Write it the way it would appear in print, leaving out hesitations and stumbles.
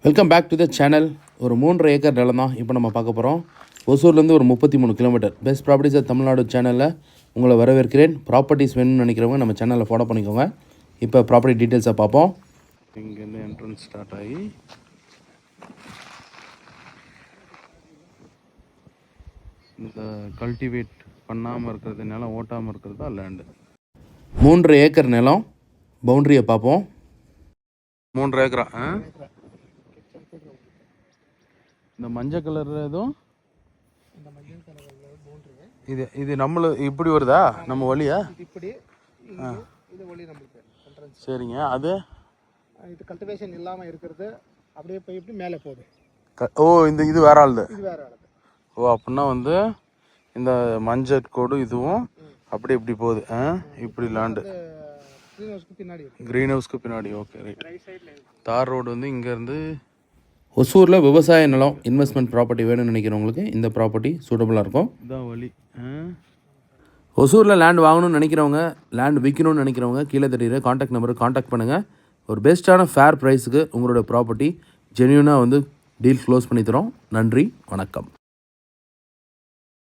Welcome back to the channel. ஒரு 3.5 acre நிலம் தான் இப்போ நம்ம பார்க்க போகிறோம். ஒசூர்லேருந்து ஒரு 33 கிலோமீட்டர். பெஸ்ட் ப்ராப்பர்ட்டிஸ் தமிழ்நாடு சேனலில் உங்களை வரவேற்கிறேன். ப்ராப்பர்ட்டிஸ் வேணும்னு நினைக்கிறவங்க நம்ம சேனலில் ஃபாலோ பண்ணிக்கோங்க. இப்போ ப்ராப்பர்ட்டி டீட்டெயில்ஸை பார்ப்போம். இங்கேருந்து என்ட்ரன்ஸ் ஸ்டார்ட் ஆகி இந்த கல்டிவேட் பண்ணாமல் இருக்கிறது, நிலம் ஓட்டாமல் இருக்கிறது தான் லேண்டு. 3.5 ஏக்கர் நிலம். பவுண்ட்ரியை பார்ப்போம். 3 ஏக்கரா? இந்த மஞ்சள் கலர் எதுவும் இது இது நம்மள இப்படி வருதா? நம்ம வழியா இப்படி இது வழி நம்மளுக்கு என்ட்ரன்ஸ். சரிங்க. அது இது கல்டிவேஷன் இல்லாமல் இருக்கிறது அப்படியே போய் இப்படி மேலே போகுது. ஓ, இந்த இது வேற ஆளுது. இது வேற ஆளுது. ஓ, அப்படின்னா வந்து இந்த மஞ்சள் கோடு இதுவும் அப்படி இப்படி போகுது. இப்படி லேண்டு க்ரீன் ஹவுஸ்க்கு பின்னாடி. Okay, right. தார் ரோடு வந்து இங்கேருந்து ஒசூரில் விவசாய நிலம் இன்வெஸ்ட்மெண்ட் ப்ராப்பர்ட்டி வேணும்னு நினைக்கிறவங்களுக்கு இந்த ப்ராப்பர்ட்டி சூட்டபுளாக இருக்கும். இதான் வழி. ஒசூரில் லேண்ட் வாங்கணும்னு நினைக்கிறவங்க, லேண்ட் விற்கணும்னு நினைக்கிறவங்க கீழே தெரியுற காண்டாக்ட் நம்பருக்கு காண்டாக்ட் பண்ணுங்கள். ஒரு பெஸ்ட்டான ஃபேர் ப்ரைஸுக்கு உங்களோட ப்ராப்பர்ட்டி ஜென்யூனாக வந்து டீல் க்ளோஸ் பண்ணி தரோம். நன்றி, வணக்கம்.